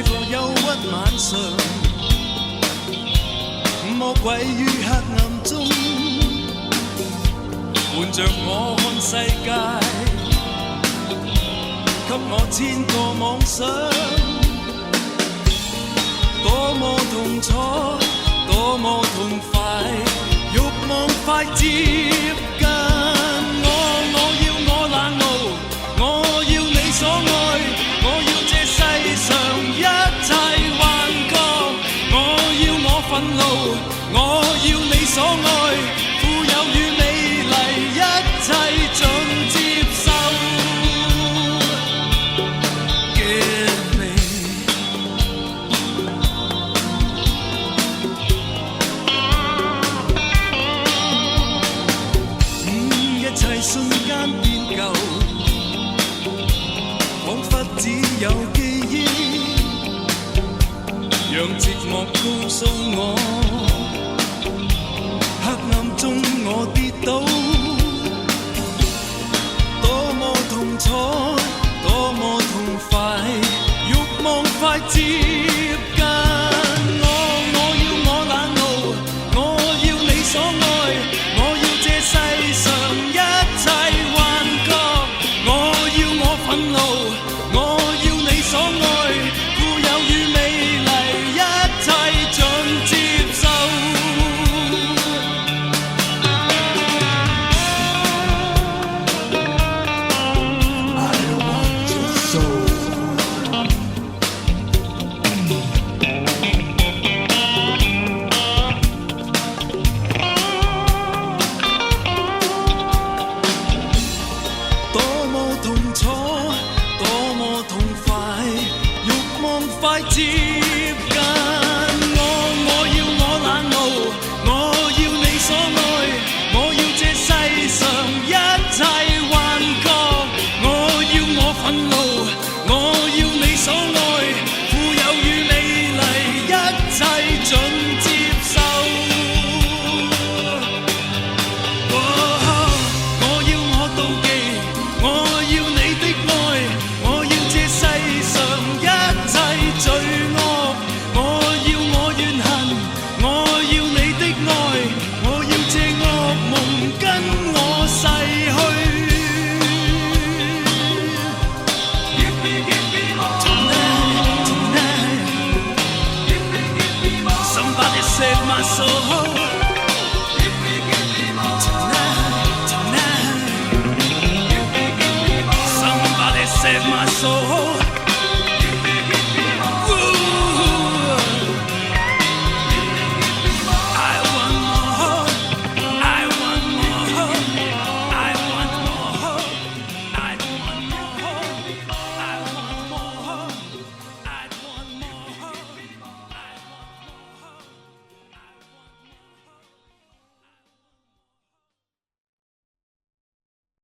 這個憂鬱晚上，魔鬼於黑暗中伴着我看世界，給我千個妄想，多麼痛楚，多麼痛快，慾望快接近我。我要我冷傲，我要你所愛，我要這世上一切幻覺，我要我憤怒，我要你所愛，富有與美麗一切盡接受。Give me 一切瞬間變舊，彷彿只有記憶，讓寂寞告訴我，黑暗中我跌倒，多麼痛楚，多麼痛快，慾望快接近我。我要我冷傲，我要你所愛，我要這世上一切幻覺，我要我憤怒，我要你所愛，富有與美麗一切盡接受。多麼痛楚，多麼痛快，慾望快接近我。我要我冷傲，我要你所愛，我要這世上一切幻覺，我要我憤怒，我要你所愛，富有與美麗一切盡接受。我要我妒忌，我要你的愛，我要這世上一切罪惡，我要我怨恨，我要你的愛，我要這惡夢跟我逝去。Tonight, somebody save my soul. Tonight, somebody save my soul.